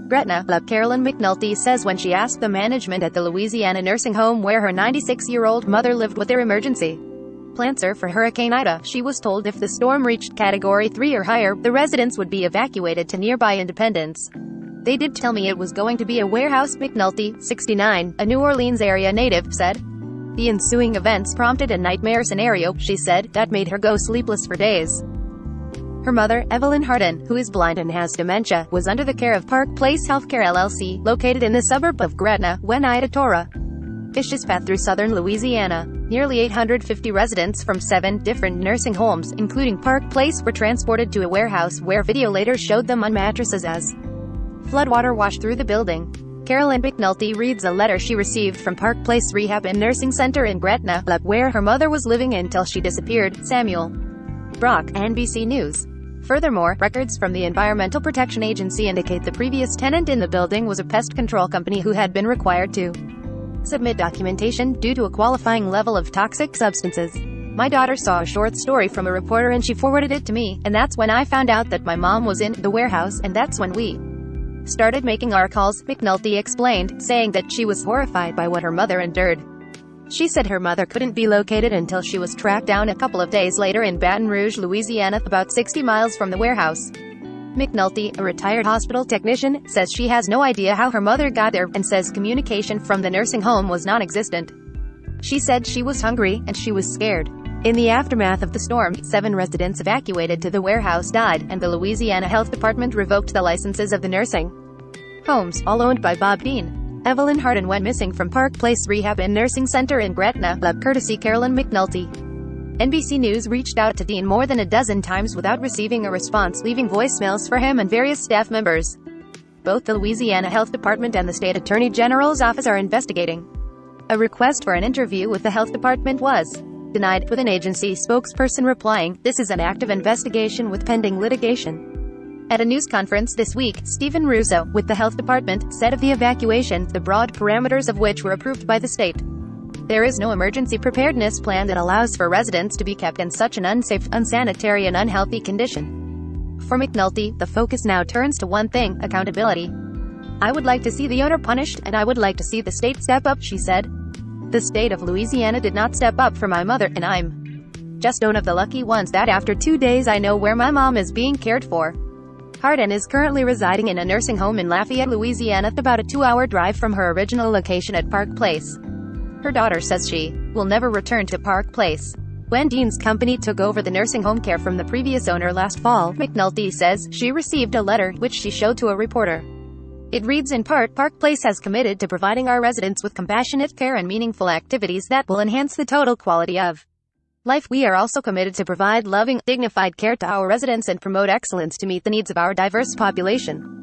Gretna, Carolyn McNulty says when she asked the management at the Louisiana nursing home where her 96-year-old mother lived what their emergency plans are for Hurricane Ida, she was told if the storm reached Category 3 or higher, the residents would be evacuated to nearby Independence. They did tell me it was going to be a warehouse, McNulty, 69, a New Orleans area native, said. The ensuing events prompted a nightmare scenario, she said, that made her go sleepless for days. Her mother, Evelyn Hardin, who is blind and has dementia, was under the care of Park Place Healthcare LLC, located in the suburb of Gretna, when Ida tore a vicious path through southern Louisiana. Nearly 850 residents from 7 different nursing homes, including Park Place, were transported to a warehouse where video later showed them on mattresses as floodwater washed through the building. Carolyn McNulty reads a letter she received from Park Place Rehab and Nursing Center in Gretna, where her mother was living until she disappeared. Samuel Brock, NBC News. Furthermore, records from the Environmental Protection Agency indicate the previous tenant in the building was a pest control company who had been required to submit documentation due to a qualifying level of toxic substances. My daughter saw a short story from a reporter and she forwarded it to me, and that's when I found out that my mom was in the warehouse, and that's when we started making our calls, McNulty explained, saying that she was horrified by what her mother endured. She said her mother couldn't be located until she was tracked down a couple of days later in Baton Rouge, Louisiana, about 60 miles from the warehouse. McNulty, a retired hospital technician, says she has no idea how her mother got there, and says communication from the nursing home was non-existent. She said she was hungry, and she was scared. In the aftermath of the storm, 7 residents evacuated to the warehouse died, and the Louisiana Health Department revoked the licenses of the nursing homes, all owned by Bob Dean. Evelyn Hardin went missing from Park Place Rehab and Nursing Center in Gretna, courtesy Carolyn McNulty. NBC News reached out to Dean more than a dozen times without receiving a response, leaving voicemails for him and various staff members. Both the Louisiana Health Department and the State Attorney General's office are investigating. A request for an interview with the health department was denied, with an agency spokesperson replying, "This is an active investigation with pending litigation." At a news conference this week, Stephen Russo, with the health department, said of the evacuation, the broad parameters of which were approved by the state. There is no emergency preparedness plan that allows for residents to be kept in such an unsafe, unsanitary and unhealthy condition. For McNulty, the focus now turns to one thing: accountability. "I would like to see the owner punished, and I would like to see the state step up," she said. "The state of Louisiana did not step up for my mother, and I'm just one of the lucky ones that after 2 days I know where my mom is being cared for." Hardin is currently residing in a nursing home in Lafayette, Louisiana, about a 2-hour drive from her original location at Park Place. Her daughter says she will never return to Park Place. When Dean's company took over the nursing home care from the previous owner last fall, McNulty says she received a letter, which she showed to a reporter. It reads in part, "Park Place has committed to providing our residents with compassionate care and meaningful activities that will enhance the total quality of life. We are also committed to provide loving, dignified care to our residents and promote excellence to meet the needs of our diverse population."